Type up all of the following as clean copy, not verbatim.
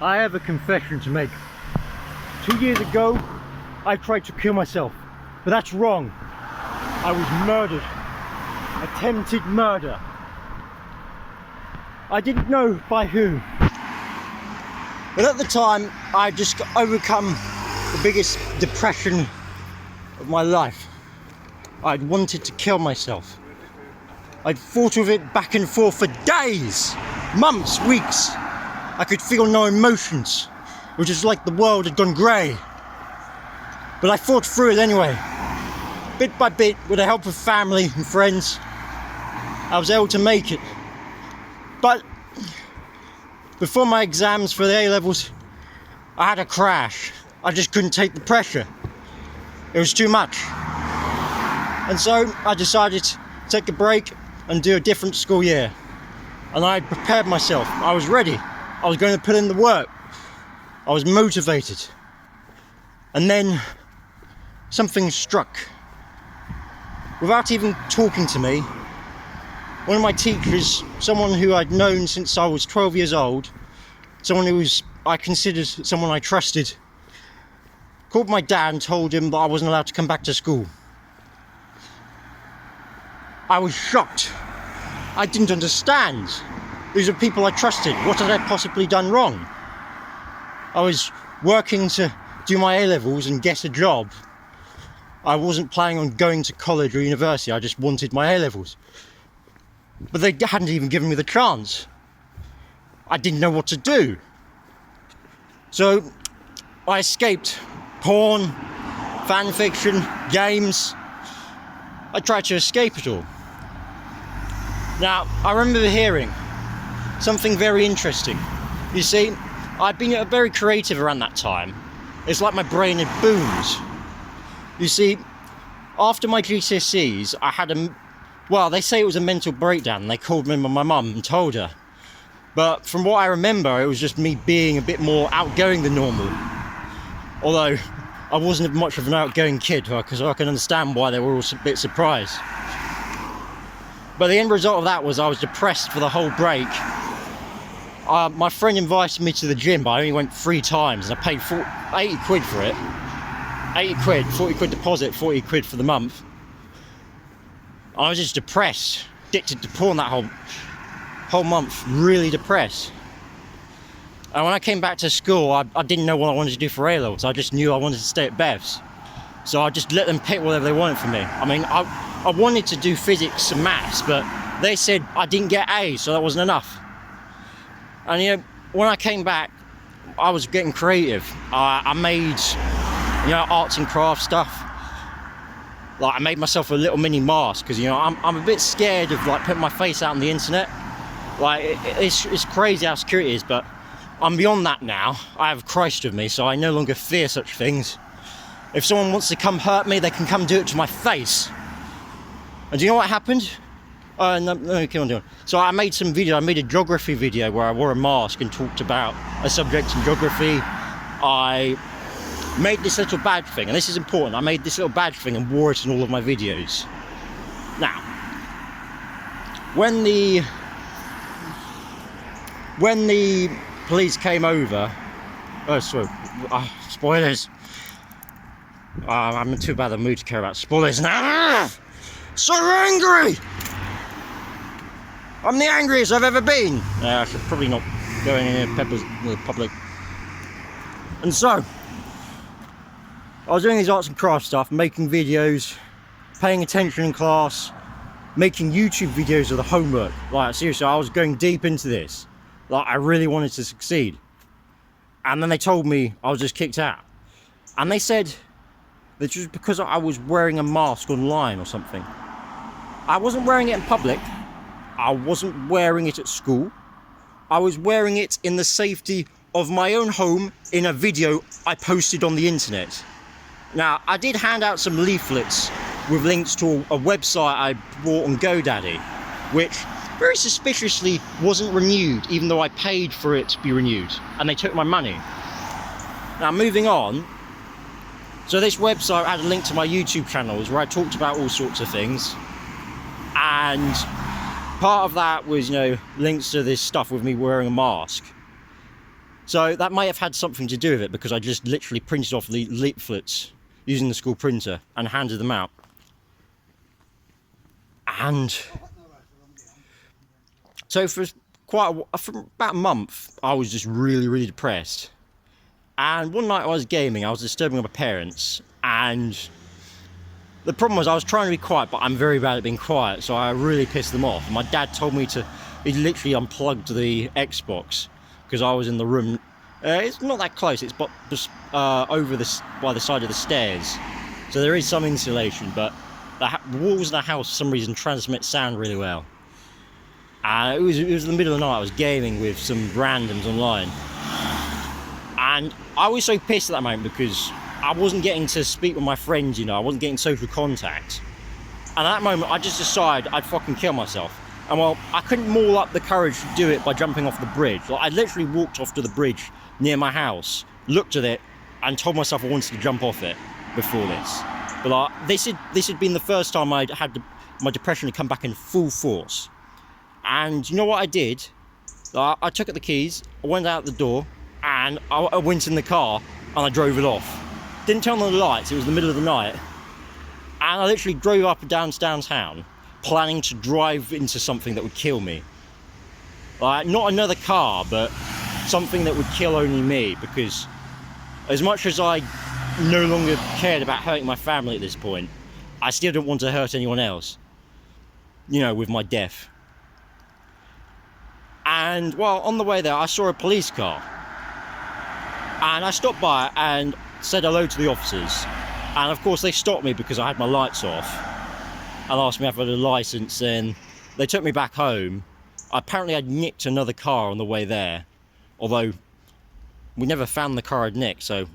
I have a confession to make. 2 years ago, I tried to kill myself, but that's wrong. I was murdered. Attempted murder. I didn't know by who. But at the time, I had just overcome the biggest depression of my life. I'd wanted to kill myself. I'd fought with it back and forth for days, months, weeks. I could feel no emotions. It was just like the world had gone grey. But I fought through it anyway. Bit by bit, with the help of family and friends, I was able to make it. But before my exams for the A-levels, I had a crash. I just couldn't take the pressure. It was too much. And so I decided to take a break and do a different school year. And I had prepared myself. I was ready. I was going to put in the work. I was motivated. And then something struck. Without even talking to me, one of my teachers, someone who I'd known since I was 12 years old, someone who I considered someone I trusted, called my dad and told him that I wasn't allowed to come back to school. I was shocked. I didn't understand. These are people I trusted. What had I possibly done wrong? I was working to do my A-levels and get a job. I wasn't planning on going to college or university. I just wanted my A-levels. But they hadn't even given me the chance. I didn't know what to do. So I escaped porn, fan fiction, games. I tried to escape it all. Now, I remember hearing something very interesting. You see, I'd been very creative around that time. It's like my brain had boomed. You see, after my GCSEs, I had they say it was a mental breakdown. They called me my mum and told her. But from what I remember, it was just me being a bit more outgoing than normal. Although, I wasn't much of an outgoing kid, because I can understand why they were all a bit surprised. But the end result of that was I was depressed for the whole break. My friend invited me to the gym, but I only went 3 times, and I paid 80 quid for it. 80 quid, 40 quid deposit, 40 quid for the month. I was just depressed, addicted to porn that whole month, really depressed. And when I came back to school, I didn't know what I wanted to do for A-levels. I just knew I wanted to stay at Bev's. So I just let them pick whatever they wanted from me. I mean, I wanted to do physics and maths, but they said I didn't get A's, so that wasn't enough. And when I came back, I was getting creative. I made, arts and crafts stuff. Like, I made myself a little mini mask, because, I'm a bit scared of, putting my face out on the internet. It's crazy how secure it is, but I'm beyond that now. I have Christ with me, so I no longer fear such things. If someone wants to come hurt me, they can come do it to my face. And do you know what happened? No, keep on doing. So I made some video. I made a geography video where I wore a mask and talked about a subject in geography. I made this little badge thing, and this is important. I made this little badge thing and wore it in all of my videos. Now, when the police came over, spoilers. I'm in too bad a mood to care about spoilers now. So angry! I'm the angriest I've ever been. I should probably not go in the public. And so, I was doing these arts and crafts stuff, making videos, paying attention in class, making YouTube videos of the homework. Seriously, I was going deep into this. I really wanted to succeed. And then they told me I was just kicked out. And they said that just because I was wearing a mask online or something. I wasn't wearing it in public. I wasn't wearing it at school. I was wearing it in the safety of my own home in a video I posted on the internet. Now, I did hand out some leaflets with links to a website I bought on GoDaddy, which very suspiciously wasn't renewed, even though I paid for it to be renewed, and they took my money. Now, moving on. So this website had a link to my YouTube channels where I talked about all sorts of things, and part of that was, links to this stuff with me wearing a mask. So that might have had something to do with it, because I just literally printed off the leaflets using the school printer and handed them out. And so for about a month, I was just really, really depressed. And one night I was gaming, I was disturbing my parents, and the problem was I was trying to be quiet, but I'm very bad at being quiet, so I really pissed them off. My dad told me he literally unplugged the Xbox, because I was in the room. It's not that close, it's just over by the side of the stairs. So there is some insulation, but the walls of the house for some reason transmit sound really well. It was in the middle of the night, I was gaming with some randoms online. And I was so pissed at that moment because I wasn't getting to speak with my friends, you know, I wasn't getting social contact. And at that moment, I just decided I'd fucking kill myself. And well, I couldn't maul up the courage to do it by jumping off the bridge. Like, I literally walked off to the bridge near my house, looked at it, and told myself I wanted to jump off it before this. But like, this had been the first time I'd had my depression had come back in full force. And you know what I did? I took out the keys, I went out the door, and I went in the car, and I drove it off. Didn't turn on the lights, it was the middle of the night. And I literally drove up and down downtown, planning to drive into something that would kill me. Like, not another car, but something that would kill only me, because as much as I no longer cared about hurting my family at this point, I still didn't want to hurt anyone else, you know, with my death. And well, on the way there, I saw a police car, and I stopped by and said hello to the officers. And of course they stopped me because I had my lights off and asked me if I had a license, and they took me back home. Apparently I'd nicked another car on the way there, although we never found the car I'd nicked, so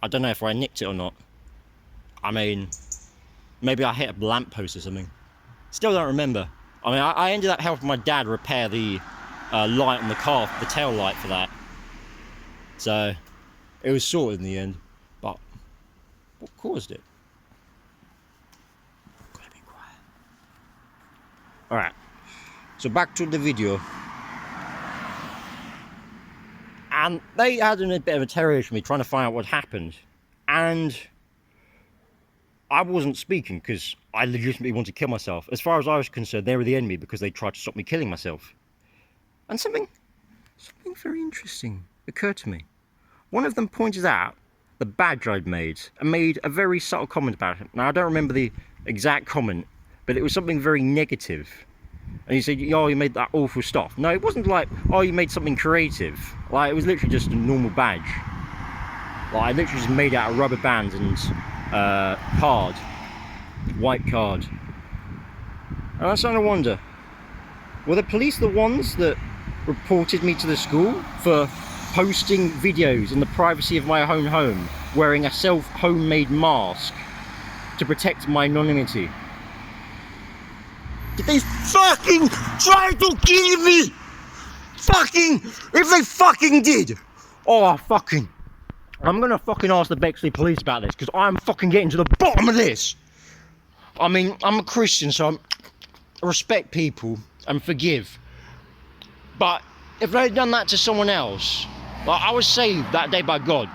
I don't know if I nicked it or not. I mean, maybe I hit a lamppost or something. Still don't remember. I mean, I ended up helping my dad repair the light on the car, the tail light for that. So it was sorted in the end. But what caused it? Gotta be quiet. Alright, so back to the video. And they had a bit of a terrorist with me, trying to find out what happened. And I wasn't speaking because I legitimately wanted to kill myself. As far as I was concerned, they were the enemy because they tried to stop me killing myself. And something very interesting occurred to me. One of them pointed out the badge I'd made, and made a very subtle comment about it. Now, I don't remember the exact comment, but it was something very negative. And he said, oh, you made that awful stuff. No, it wasn't like, oh, you made something creative. Like, it was literally just a normal badge. Like, I literally just made it out of rubber bands and card. White card. And I started to wonder, were the police the ones that reported me to the school for posting videos in the privacy of my own home, wearing a homemade mask to protect my anonymity? Did they fucking try to kill me? Fucking, if they fucking did, oh, I'm gonna fucking ask the Bexley police about this, because I'm fucking getting to the bottom of this. I mean, I'm a Christian, so I respect people and forgive. But if they'd done that to someone else, like, I was saved that day by God.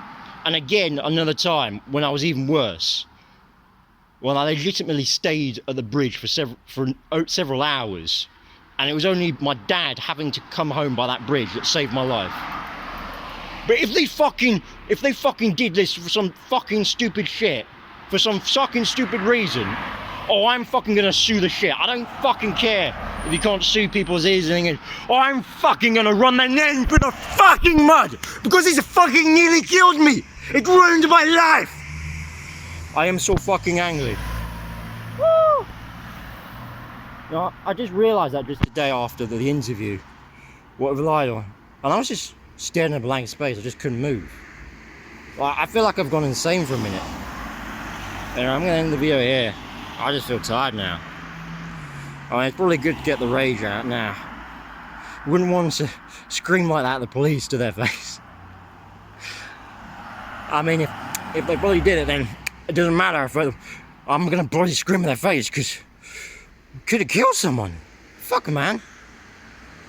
And again, another time when I was even worse. Well, I legitimately stayed at the bridge for several hours, and it was only my dad having to come home by that bridge that saved my life. But if they fucking did this for some fucking stupid shit, for some fucking stupid reason, oh, I'm fucking gonna sue the shit. I don't fucking care if you can't sue people's ears and anything. Oh, I'm fucking gonna run their name through the fucking mud, because this fucking nearly killed me. It ruined my life. I am so fucking angry. Woo! You know, I just realised that just the day after the interview, what I relied on. And I was just staring at a blank space, I just couldn't move. Like, I feel like I've gone insane for a minute. Anyway, I'm gonna end the video here. I just feel tired now. I mean, it's probably good to get the rage out now. Wouldn't want to scream like that at the police to their face. I mean, if they bloody did it, then it doesn't matter if I'm gonna bloody scream in their face, because could have killed someone. Fuck, man.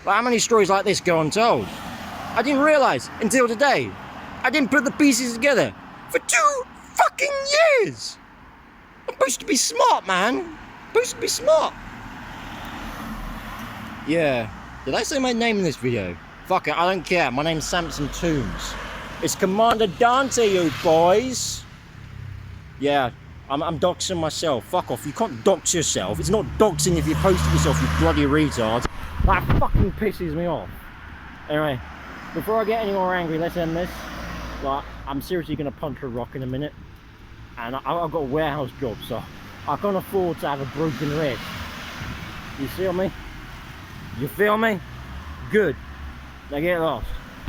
Like, how many stories like this go untold? I didn't realise until today. I didn't put the pieces together for 2 fucking years. I'm supposed to be smart, man. I'm supposed to be smart. Yeah. Did I say my name in this video? Fuck it, I don't care. My name's Samson Toombs. It's Commander Dante, you boys. Yeah, I'm doxing myself. Fuck off. You can't dox yourself. It's not doxing if you post it yourself, you bloody retard. That fucking pisses me off. Anyway, before I get any more angry, let's end this. Like, I'm seriously going to punch a rock in a minute. And I've got a warehouse job, so I can't afford to have a broken leg. You feel me? You feel me? Good. Now get lost.